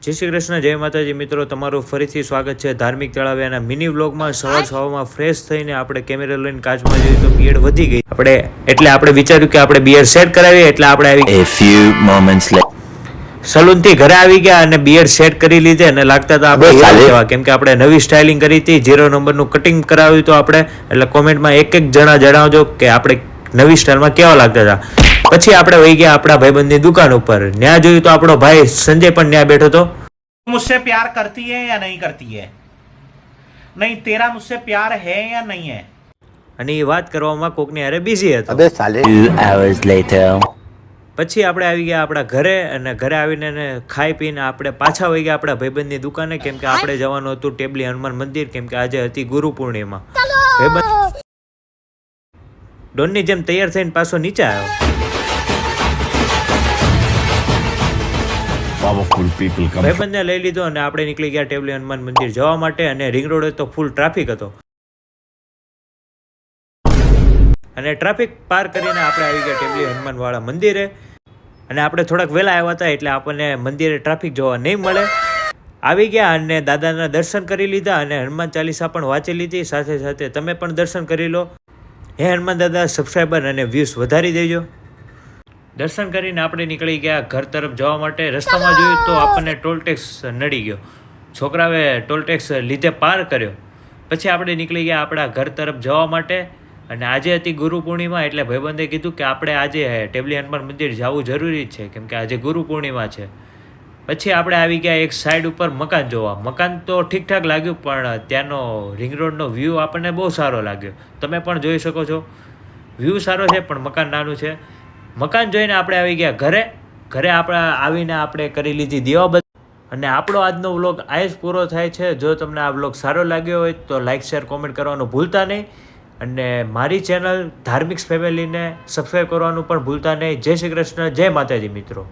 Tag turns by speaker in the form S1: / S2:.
S1: જય શ્રી કૃષ્ણ, જય માતાજી મિત્રો, તમારું ફરીથી સ્વાગત છે ધાર્મિક તળાવિયાના મિની વ્લોગમાં। સવારમાં ફ્રેશ થઈને આપણે કેમેરા લઈને કાચમાં જોઈએ તો બિયર વધી ગઈ આપણે વિચાર્યું કે આપણે બિયર સેટ કરાવીએ એટલે આપણે આવી
S2: A few moments later.
S1: Salon થી ઘરે આવી ગયા અને બિયર સેટ કરી લીધે અને લાગતા હતા આપણે હીરો જેવા, કેમ કે આપણે નવી સ્ટાઇલિંગ કરી હતી, 0 નંબરનું કટિંગ કરાવ્યું તો આપણે, એટલે કોમેન્ટમાં એક જણા જણાવજો કે આપણે નવી સ્ટાઇલમાં કેવા લાગતા હતા। પછી આપણે વહી ગયા આપણા ભાઈબંધની દુકાન ઉપર। ત્યાં જોયું તો આપણો ભાઈ સંજય પણ ત્યાં બેઠો હતો।
S3: मुझसे प्यार करती है या नहीं करती है? नहीं, तेरा मुझसे प्यार है या नहीं है?
S1: અને એ વાત કરવામાં કોકની હારે બિઝી હતો।
S2: 2 hours later.
S1: પછી આપણે આવી ગયા આપણા ઘરે અને ઘરે આવીને ખાઈ પીને આપણે પાછા વહી ગયા આપણા ભાઈબંધની દુકાને, કેમ કે આપણે જવાનું હતું ટેબલી હનુમાન મંદિર, કેમ કે આજે હતી ગુરુ પૂર્ણિમા। ભાઈબંધ ડોનની જેમ તૈયાર થઈને પાછો નીચે આવ્યો। ભાઈબંધને લઈ લીધો અને આપણે નીકળી ગયા ટેબલી હનુમાન મંદિર જવા માટે। અને રિંગ રોડે તો ફૂલ ટ્રાફિક હતો અને ટ્રાફિક પાર કરીને આપણે આવી ગયા ટેબલી હનુમાન વાળા મંદિરે। અને આપણે થોડાક વહેલા આવ્યા હતા એટલે આપણને મંદિરે ટ્રાફિક જોવા નહીં મળે। આવી ગયા અને દાદાના દર્શન કરી લીધા અને હનુમાન ચાલીસા પણ વાંચી લીધી। સાથે સાથે તમે પણ દર્શન કરી લો। હે હનુમાન દાદા, સબસ્ક્રાઈબર અને વ્યૂઝ વધારી દેજો। દર્શન કરીને આપણે નીકળી ગયા ઘર તરફ જવા માટે। રસ્તામાં જોયું તો આપણને ટોલ ટેક્સ નડી ગયો, છોકરાએ ટોલ ટેક્સ લીધે પાર કર્યો। પછી આપણે નીકળી ગયા આપણા ઘર તરફ જવા માટે। અને આજે હતી ગુરુ પૂર્ણિમા એટલે ભાઈબંધે કીધું કે આપણે આજે ટેબલી હનુમાન મંદિર જવું જરૂરી છે, કેમ કે આજે ગુરુ પૂર્ણિમા છે। પછી આપણે આવી ગયા એક સાઈડ ઉપર મકાન જોવા। મકાન તો ઠીકઠાક લાગ્યું, પણ ત્યાંનો રિંગ રોડનો વ્યૂ આપણને બહુ સારો લાગ્યો। તમે પણ જોઈ શકો છો, વ્યૂ સારો છે પણ મકાન નાનું છે। મકાન જોઈને આપણે આવી ગયા ઘરે આવીને આપણે કરી લીધી દીવાબત્તી। અને આપણો આજનો વ્લોગ આ જ પૂરો થાય છે। જો તમને આ વ્લોગ સારો લાગ્યો હોય તો લાઇક, શેર, કોમેન્ટ કરવાનું ભૂલતા નહીં। અને મારી ચેનલ ધાર્મિક ફેમિલીને સબસ્ક્રાઈબ કરવાનું પણ ભૂલતા નહીં। જય શ્રી કૃષ્ણ, જય માતાજી મિત્રો।